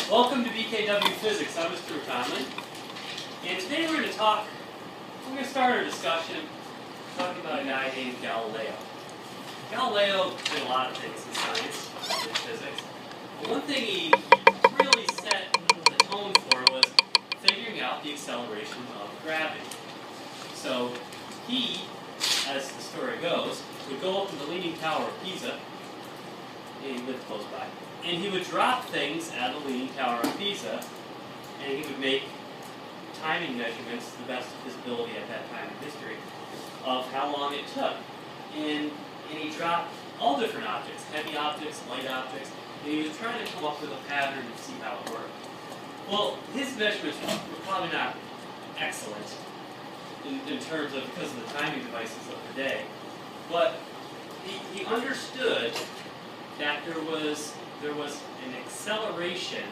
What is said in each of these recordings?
Welcome to BKW Physics. I'm Mr. Conlon, and today we're going to start our discussion talking about a guy named Galileo. Galileo did a lot of things in science, in physics, but one thing he really set the tone for was figuring out the acceleration of gravity. So he, as the story goes, would go up to the Leaning Tower of Pisa, and he lived close by, and he would drop things at the Leaning Tower of Pisa, and he would make timing measurements to the best of his ability at that time in history of how long it took. And he dropped all different objects, heavy objects, light objects, and he was trying to come up with a pattern and see how it worked. Well, his measurements were probably not excellent in terms of, because of the timing devices of the day, but he understood that there was an acceleration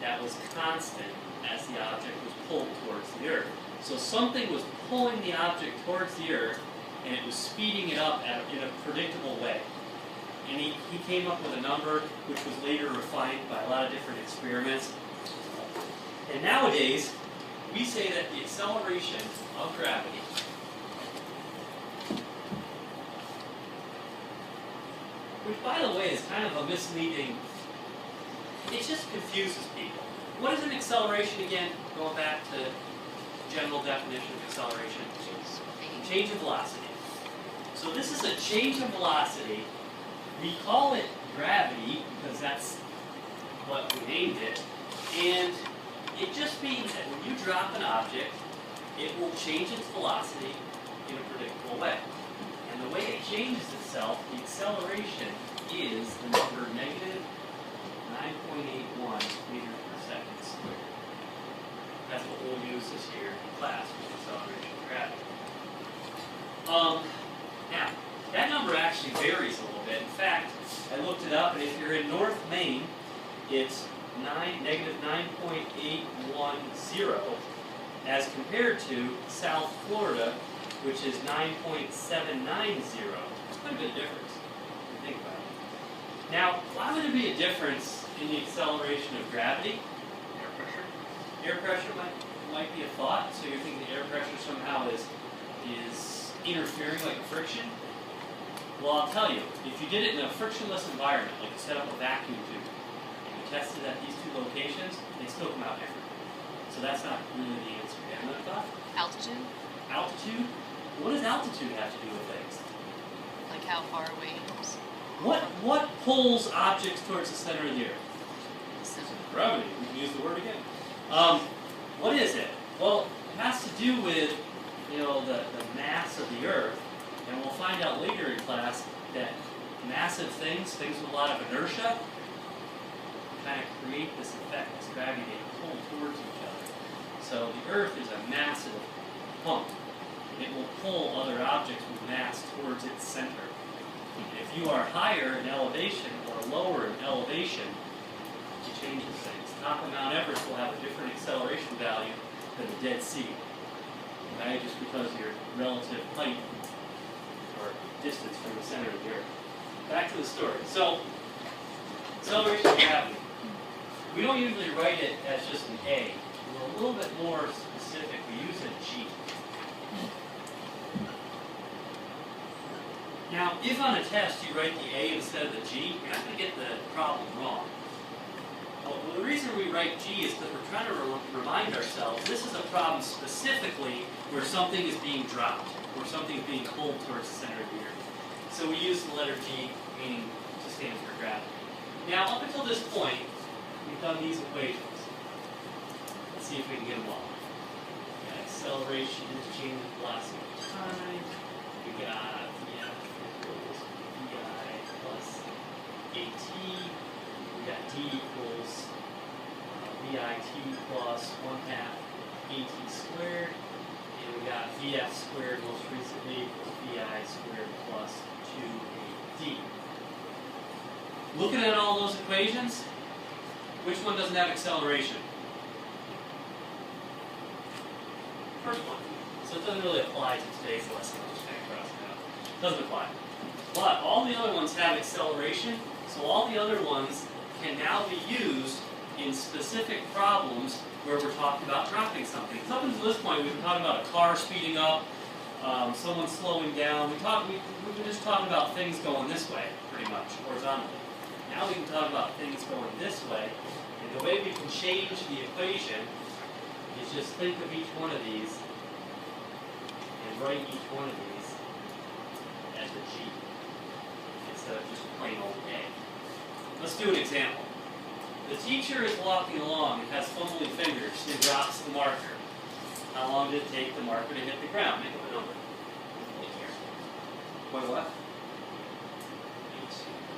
that was constant as the object was pulled towards the Earth. So something was pulling the object towards the Earth, and it was speeding it up in a predictable way. And he came up with a number which was later refined by a lot of different experiments. And nowadays, we say that the acceleration of gravity which, by the way, is kind of a misleading, it just confuses people. What is an acceleration again? Going back to general definition of acceleration. Change of velocity. So this is a change of velocity. We call it gravity because that's what we named it. And it just means that when you drop an object, it will change its velocity in a predictable way. And the way it changes itself, the acceleration is the number negative 9.81 meters per second squared. That's what we'll use this year in class with acceleration of gravity. Now, that number actually varies a little bit. In fact, I looked it up, and if you're in North Maine, it's negative 9.810 as compared to South Florida, which is 9.790. It's quite a bit of difference if you think about it. Now, why would there be a difference in the acceleration of gravity? Air pressure. Air pressure might be a thought. So you're thinking the air pressure somehow is interfering like a friction? Well, I'll tell you, if you did it in a frictionless environment, like you set up a vacuum tube, and you tested at these two locations, they still come out different. So that's not really the answer. You have another thought? Altitude? Altitude? What does altitude have to do with things? Like how far away it is. What pulls objects towards the center of the Earth? Gravity. We can use the word again. What is it? Well, it has to do with the mass of the Earth, and we'll find out later in class that massive things with a lot of inertia, kind of create this effect, this gravity. They pull towards each other. So the Earth is a massive pump. It will pull other objects with mass towards its center. If you are higher in elevation or lower in elevation, it changes things. Top of Mount Everest will have a different acceleration value than the Dead Sea. Okay? Just because of your relative height or distance from the center of the Earth. Back to the story. So, acceleration of gravity. We don't usually write it as just an A. We're a little bit more specific. We use a G. Now, if on a test you write the A instead of the G, you're not going to get the problem wrong. Well, the reason we write G is because we're trying to remind ourselves this is a problem specifically where something is being dropped, or something is being pulled towards the center of the Earth. So we use the letter G, meaning to stand for gravity. Now, up until this point, we've done these equations. Let's see if we can get them all. We got acceleration into change of velocity of time. We got AT, we got D equals VIT plus 1/2 AT squared, and we got VF squared most recently equals VI squared plus 2AD. Looking at all those equations, which one doesn't have acceleration? First one. So it doesn't really apply to today's lesson. I'll just kind of cross it out. Doesn't apply. But all the other ones have acceleration, so all the other ones can now be used in specific problems where we're talking about dropping something. Up until this point, we've been talking about a car speeding up, someone slowing down. We've been just talking about things going this way, pretty much, horizontally. Now we can talk about things going this way, and the way we can change the equation is just think of each one of these and write each one of these as a G instead of just a plain old A. Let's do an example. The teacher is walking along and has fumbling fingers and drops the marker. How long did it take the marker to hit the ground? Make up a number. Right here. Point what?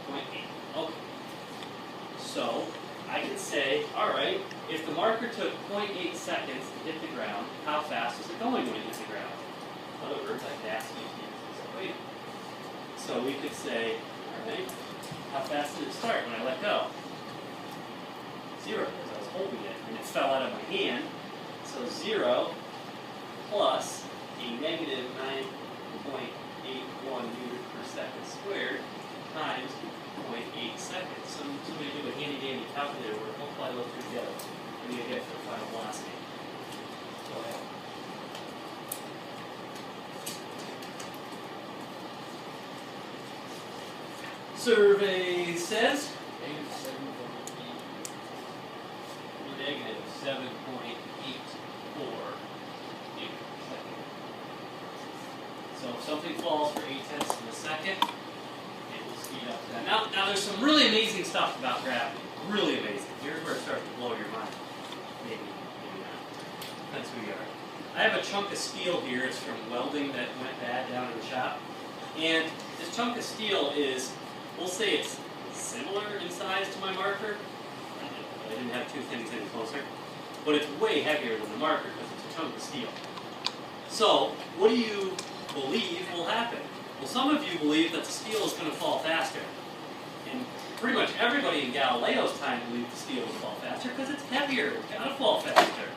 8.8. Okay. So, I can say, alright, if the marker took 0.8 seconds to hit the ground, how fast is it going when it hits the ground? In other words, I can ask you to use this equation. So we could say, alright, how fast did it start when I let go? 0, because I was holding it, and it fell out of my hand. So 0 plus a negative 9.81 meters per second squared times 0.8 seconds. Somebody do a handy-dandy calculator where we'll multiply those two together. What do you get for the final velocity? Go ahead. Survey says negative 7.84 meters per second. So if something falls for 0.8 of a second, it will speed up to that. Now there's some really amazing stuff about gravity. Really amazing. Here's where it starts to blow your mind. Maybe not. Depends who you are. I have a chunk of steel here. It's from welding that went bad down in the shop. And this chunk of steel is, we'll say it's similar in size to my marker. I didn't have two things any closer. But it's way heavier than the marker because it's a chunk of steel. So, what do you believe will happen? Well, some of you believe that the steel is going to fall faster. And pretty much everybody in Galileo's time believed the steel would fall faster because it's heavier. It's got to fall faster.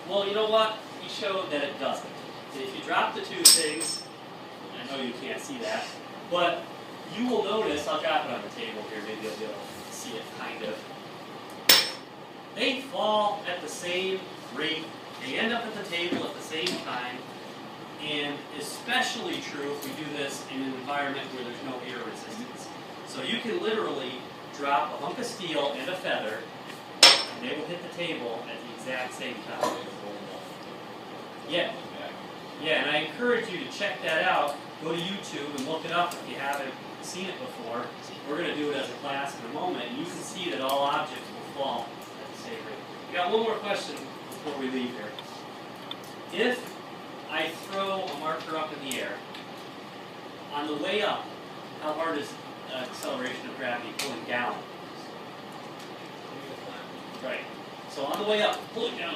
Well, you know what? He showed that it doesn't. If you drop the two things, I know you can't see that, but you will notice, I'll drop it on the table here, maybe you'll be able to see it kind of. They fall at the same rate, they end up at the table at the same time, and especially true if we do this in an environment where there's no air resistance. So you can literally drop a hunk of steel and a feather, and they will hit the table at the exact same time. Yeah. Yeah, and I encourage you to check that out. Go to YouTube and look it up if you haven't seen it before. We're going to do it as a class in a moment, and you can see that all objects will fall at the same rate. We got one more question before we leave here. If I throw a marker up in the air, on the way up, how hard is the acceleration of gravity pulling down? Right. So on the way up, pulling down,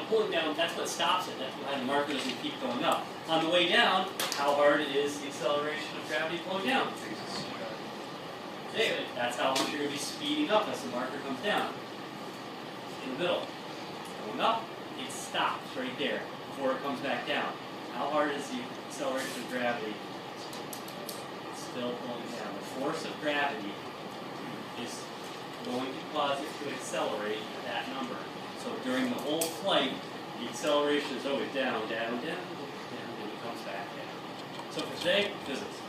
that's what stops it. That's why the marker doesn't keep going up. On the way down, how hard is the acceleration of gravity pulling down? There. That's how much you're going to be speeding up as the marker comes down. In the middle. Going up, it stops right there before it comes back down. How hard is the acceleration of gravity? It's still pulling down. The force of gravity is going to cause it to accelerate at that number. So during the whole flight, the acceleration is always down, down, down, down, and it comes back down. So for today, physics.